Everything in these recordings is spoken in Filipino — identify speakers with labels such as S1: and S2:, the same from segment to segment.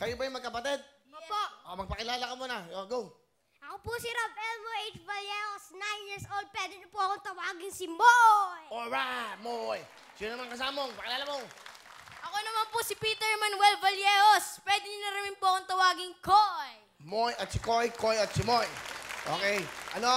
S1: Kayo ba yung magkapatid?
S2: Opo.
S1: O, magpakilala ka muna. O, go.
S2: Ako po si Rob Elmo H. Valleros, 9 years old. Pwede niyo po akong tawagin si Moy.
S1: Alright, Moy. Sino naman kasama mo? Pakilala mo.
S3: Ako naman po si Peter Manuel Valleros. Pwede niyo na rin po akong tawaging Koy.
S1: Moy at si Koy, Koy at si Moy. Okay. Ano,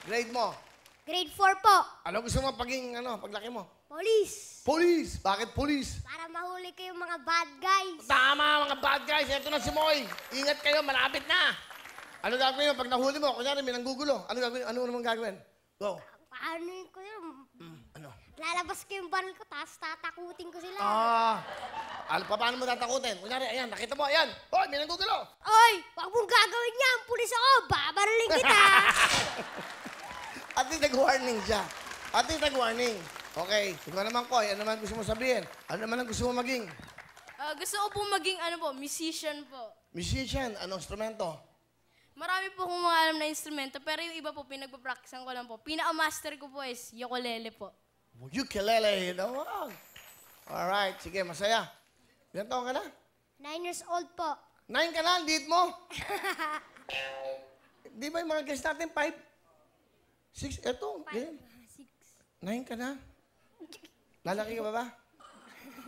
S1: grade mo?
S2: Grade 4 po.
S1: Ano gusto mo paging, paglaki mo?
S2: Police.
S1: Police. Bakit police?
S2: Para mahuli kayong mga bad guys.
S1: Tama, mga bad guys. Ito na si Moy. Ingat kayo, malapit na. Ano gagawin mo pag nahuli mo? Kunyari, may nanggugulo. Ano gagawin? Ano naman gagawin? Go.
S2: Paano ko yun?
S1: Ano?
S2: Lalabas ko yung baril ko, tapos tatakutin ko sila.
S1: Paano mo tatakutin? Kunyari, ayan, nakita mo, ayan. Hoy, may nanggugulo.
S2: Oy, wag mong gagawin yan. Pulis ako, babarilin kita.
S1: At least nag-warning siya. At least nag-warning. Okay, ikaw naman, Koy. Ano naman gusto mo sabihin? Ano naman ang gusto mo maging?
S3: Gusto ko po maging musician po.
S1: Musician. Anong instrumento?
S3: Marami po akong mga alam na instrumento, pero yung iba po, pinagpapracticean ko lang po. Pinaka-master ko po is ukulele po.
S1: Ukulele. Wow. Alright, sige, masaya. Ilan taon ka na?
S2: 9 years old po.
S1: 9 ka na, lead mo. Di ba yung mga guest natin, 5? 6, eto. 9 ka na. Lalaki ka ba?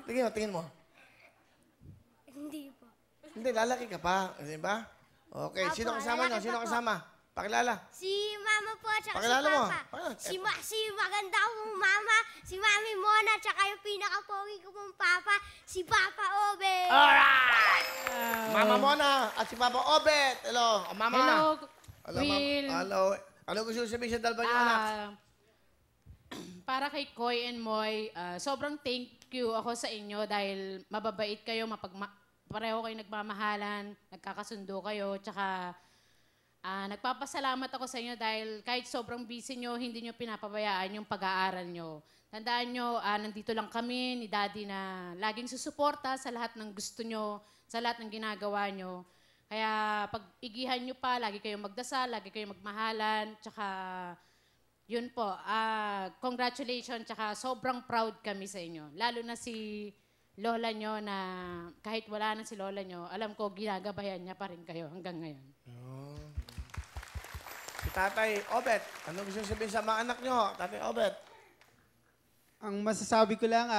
S1: Tingin mo.
S2: Hindi po.
S1: Hindi, lalaki ka pa. Di ba? Okay,
S2: Apo,
S1: sino kasama
S2: lalaki
S1: nyo? Sino
S2: pa po.
S1: kasama? Pakilala.
S2: Si mama po, tsaka
S1: Pakilala
S2: si
S1: mo.
S2: papa.
S1: Pakilala.
S2: Si maganda kong mama, si mami Mona, tsaka yung pinaka-pogi ko pong papa, si Papa Obe.
S1: Alright! Mama Mona at si Papa Obet. Hello. Mama.
S4: Hello,
S1: Hello,
S4: Will.
S1: Hello. Ano gusto nyo sabihin sa dalawa nyo anak?
S4: Para kay Koy and Moy, sobrang thank you ako sa inyo dahil mababait kayo, pareho kayo nagmamahalan, nagkakasundo kayo, tsaka nagpapasalamat ako sa inyo dahil kahit sobrang busy nyo, hindi nyo pinapabayaan yung pag-aaral nyo. Tandaan nyo, nandito lang kami ni Daddy na laging susuporta sa lahat ng gusto nyo, sa lahat ng ginagawa nyo. Kaya pag-igihan nyo pa, lagi kayong magdasal, lagi kayong magmahalan, tsaka yun po, congratulations, tsaka sobrang proud kami sa inyo. Lalo na si lola nyo na kahit wala na si lola nyo, alam ko ginagabayan niya pa rin kayo hanggang ngayon.
S1: Si Tatay Obet. Ano gusto nyo sabihin sa mga anak nyo? Tatay Obet.
S5: Ang masasabi ko lang,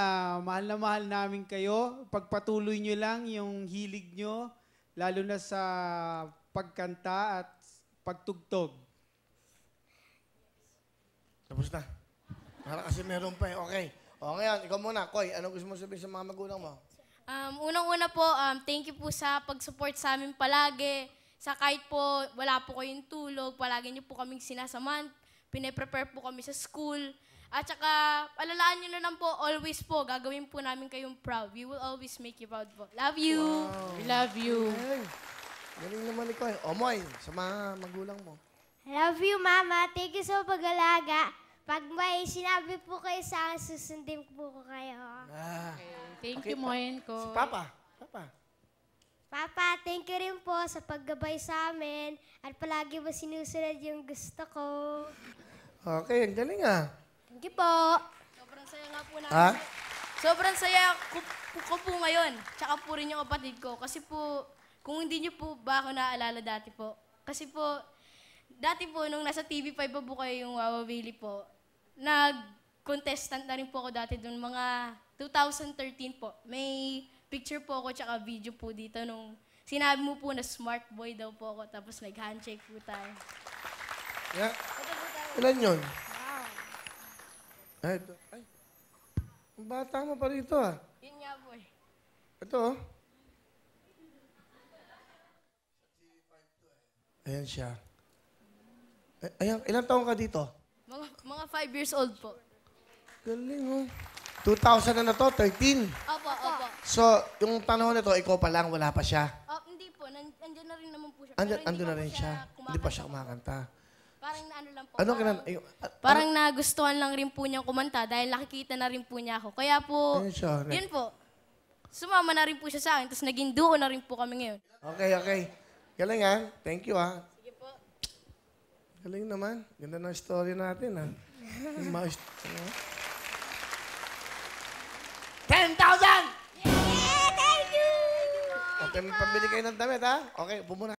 S5: mahal na mahal namin kayo. Pagpatuloy nyo lang yung hilig nyo, lalo na sa pagkanta at pagtugtog.
S1: Tapos na. Para kasi meron pa eh. Okay. O ngayon, ikaw muna. Koy, ano gusto mo sabihin sa mga magulang mo?
S3: Unang-una po, thank you po sa pag-support sa amin palagi. Sa kahit po wala po kayong tulog, palagi niyo po kaming sinasamahan. Pine-prepare po kami sa school. At saka, alalaan niyo na lang po, always po, gagawin po namin kayong proud. We will always make you proud po. Love you!
S1: Wow.
S4: We love you.
S1: Ay, galing naman ni Koy. O Moy, sa mga magulang mo.
S2: Love you, Mama. Thank you sa pag-alaga. Pag may sinabi po kayo sa akin, susundin po ko kayo.
S4: Thank
S1: Okay,
S4: you, Moy and
S1: Si
S4: Koy.
S1: Papa. Papa.
S2: Papa, thank you rin po sa paggabay sa amin at palagi mo sinusunod yung gusto ko.
S1: Okay, ang galing ah.
S2: Thank you po.
S3: Sobrang saya nga po namin.
S1: Ha?
S3: Sobrang saya ko po ngayon. Tsaka po rin yung kapatid ko. Kasi po, kung hindi niyo po ba ako naaalala dati po. Kasi po, dati po, nung nasa TV5 pa po kayo yung Wawa Willie po, nag-contestant na rin po ako dati doon, mga 2013 po. May picture po ako tsaka video po dito nung sinabi mo po na smart boy daw po ako, tapos nag-handshake po tayo.
S1: Yeah. Ilan yun? Ay, ito. Ay. Ang bata mo pa rito ah.
S3: Yun nga po eh.
S1: Ito oh. Ayan siya. Ayan, ilang taon ka dito?
S3: Mga 5 years old po.
S1: Galing oh. 2000 na to, 13.
S3: Opo, opo.
S1: So, yung panahon na to, ikaw pa lang, wala pa siya.
S3: Hindi po, andyan na rin naman po siya.
S1: Andun na rin siya. Hindi pa siya kumakanta.
S3: Parang ano lang po.
S1: Ano ka na?
S3: Parang nagustuhan lang rin po niyang kumanta dahil nakikita na rin po niya ako. Kaya po,
S1: Ayun siya.
S3: yun po. Sumama na rin po siya sa akin, tapos naging duo na rin po kami ngayon.
S1: Okay, okay. Galing ha. Thank you ha. Sige po. Galing naman. Ganda ng story natin ha. 10,000!
S2: Yeah, thank you!
S1: Okay, pambili kayo ng damit, ha? Okay, upo muna.